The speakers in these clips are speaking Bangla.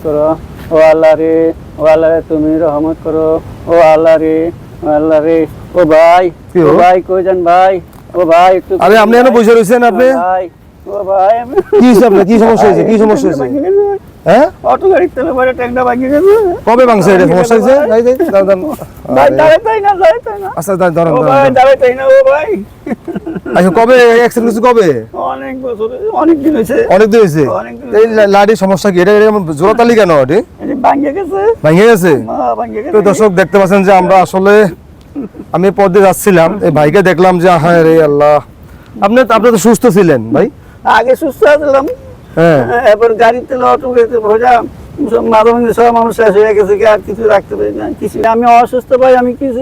করো। ও আল্লাহ রে, ও আল্লাহ রে, তুমি রহমত করো। ও আল্লাহ রে, ও আল্লাহ রে। ও ভাই, ও ভাই কই যান ভাই? ও ভাই একটু, আরে আপনি এখানে বসে রয়েছেন আপনি? ভাই, ও ভাই কি হয়েছে আপনার? কি সমস্যা হয়েছে? কি সমস্যা হয়েছে? হ্যাঁ, অটো গাড়ির তেলে পরে ট্যাংটা ভাঙে গেছে। কবে ভাঙছে? এটা সমস্যা হয়েছে? এই যে দাঁড়ান। ভাই দাঁড়াতেই না, দাঁড়াতেই না। আচ্ছা দাঁড়ান ও ভাই দাঁড়াতেই না, ও ভাই। আচ্ছা, কবে অ্যাক্সিডেন্ট হয়েছে? কবে? অনেক বছর, অনেক দিন হয়েছে। অনেক দিন হয়েছে। অনেকদিন এই লাঠির সমস্যা কি? এটা এরকম জোড়াতালি কেন? এটি এই ভাঙে গেছে, ভেঙে গেছে। ভাঙে তো গেছে। দর্শক দেখতে পাচ্ছেন যে আমরা আসলে আমি পথে যাচ্ছিলাম, এই ভাইকে দেখলাম যে হায় রে আল্লাহ, আপনি তো সুস্থ ছিলেন ভাই? আগে সুস্থ ছিলাম, হ্যাঁ। এবার গাড়িতে অটো গাড়িতে ভোজা মাঝে মাঝে সব মানুষ শেষ হয়ে গেছে, কি আর কিছু রাখতে পারি না কিছু। আমি অসুস্থ ভাই, আমি কিছু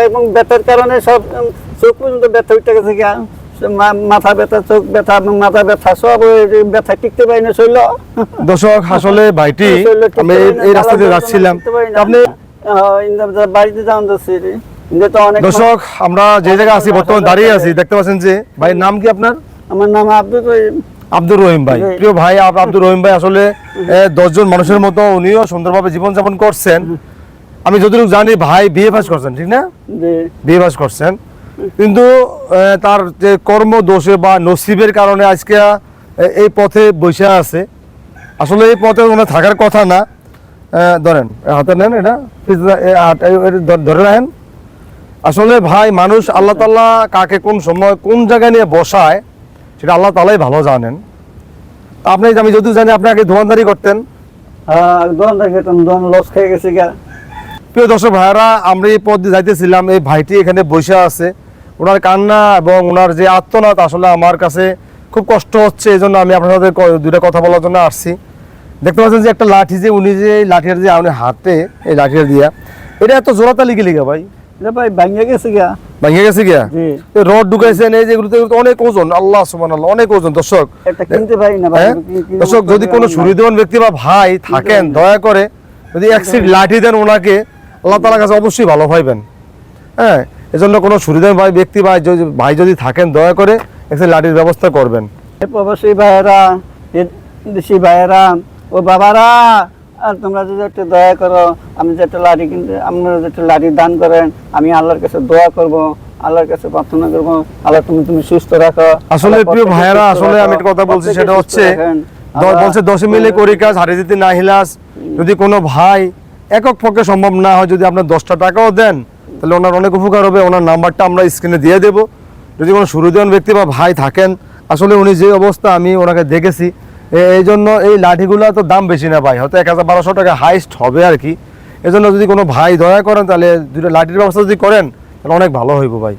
এবং ব্যথার কারণে সব চোখ পর্যন্ত ব্যথা উঠে গেছে, কি আর মাথা ব্যথা, চোখ ব্যথা এবং মাথা ব্যথা সব ব্যথা টিকতে পারি না শৈল। দর্শক আসলে ভাইটি, আমি এই রাস্তা দিয়ে যাচ্ছিলাম, আপনি বাড়িতে যাওয়ান যাচ্ছে। দর্শক আমরা যে জায়গায় আছি বর্তমানে দাঁড়িয়ে আছি, দেখতে পাচ্ছেন যে ভাইয়ের নাম কি আপনার? আমার নাম আব্দুল রহিম। আব্দুর রহিম ভাই, প্রিয় ভাই আব্দুর রহিম ভাই আসলে 10 জন মানুষের মতো উনিও সুন্দরভাবে জীবনযাপন করছেন। আমি যতটুকু জানি ভাই বিএ পাস করছেন, ঠিক না? বিএ পাস করছেন, কিন্তু তার যে কর্ম দোষে বা নসিবের কারণে আজকে এই পথে বসে আছে। আসলে এই পথে ওনার থাকার কথা না। ধরেন হাতে নেন, এটা ধরে রাখেন। আসলে ভাই মানুষ আল্লাহ তাআলা কাকে কোন সময় কোন জায়গায় নিয়ে বসায় সেটা আল্লাহ তাআলাই ভালো জানেন। আপনি, আমি যদিও জানি আপনি আগে দোকানদারি করতেন। লস খেয়ে গেছে। প্রিয় দর্শক ভাইরা, আমরা এই পথ দিয়ে যাইতেছিলাম, এই ভাইটি এখানে বসে আছে, ওনার কান্না এবং ওনার যে আত্মনাদ আসলে আমার কাছে খুব কষ্ট হচ্ছে। এই জন্য আমি আপনার সাথে দুইটা কথা বলার জন্য আসছি। দেখতে পাচ্ছেন যে একটা লাঠি, যে উনি যে লাঠির যে আপনি হাতে এই লাঠিটা দিয়া, এটা এত জোরাতালি কি লিখা ভাই? ভাই ভাঙে গেছে গা, ভাঙে গেছে গিয়া রড ঢুকাইছেন, এই যেগুলো অনেক ওজন, আল্লাহ সুবহানাল্লাহ, অনেক ওজন। দর্শক দর্শক যদি কোনো সুহৃদবান ব্যক্তি বা ভাই থাকেন, দয়া করে যদি এক সিট লাঠি দেন ওনাকে, আল্লাহ তাআলার কাছে অবশ্যই ভালো পাইবেন। হ্যাঁ, এজন্য কোনো সুহৃদবান ভাই ব্যক্তি ভাই যদি থাকেন, দয়া করে এক সিট লাঠির ব্যবস্থা করবেন। প্রবাসী ভাইয়েরা, দেশি ভাইয়েরা, ও বাবারা, আর তোমরা যদি একটু দয়া করো, আমি যে একটা লাঠি কিনতে, আপনারা যে একটা লাঠি দান করেন, আমি আল্লাহর কাছে দোয়া করব, আল্লাহর কাছে প্রার্থনা করব, আল্লাহ তুমি সুস্থ রাখো। আসলে প্রিয় ভাইয়েরা, আসলে আমি একটা কথা বলছি, সেটা হচ্ছে বলছে 10 মিলে করি কাজ, হারে দিতে না হিলাস। যদি কোনো ভাই একক পক্ষে সম্ভব না হয়, যদি আপনার 10টা টাকাও দেন, তাহলে ওনার অনেক উপকার হবে। ওনার নাম্বারটা আমরা স্ক্রিনে দিয়ে দেবো। যদি কোনো সুহৃদবান ব্যক্তি বা ভাই থাকেন, আসলে উনি যে অবস্থা আমি ওনাকে দেখেছি, এই জন্য এই লাঠিগুলো তো দাম বেশি না ভাই, হয়তো 1000-1200 টাকা হাইস্ট হবে আর কি। এজন্য যদি কোনো ভাই দয়া করেন, তাহলে দুটো লাঠির ব্যবস্থা যদি করেন, তাহলে অনেক ভালো হইব ভাই।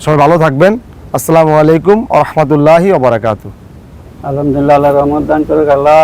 সবাই ভালো থাকবেন। আসসালামু আলাইকুম ওয়া রাহমাতুল্লাহি ওয়া বারাকাতুহু। আলহামদুলিল্লাহ, আল্লাহ রহমত দান করুক আল্লাহ।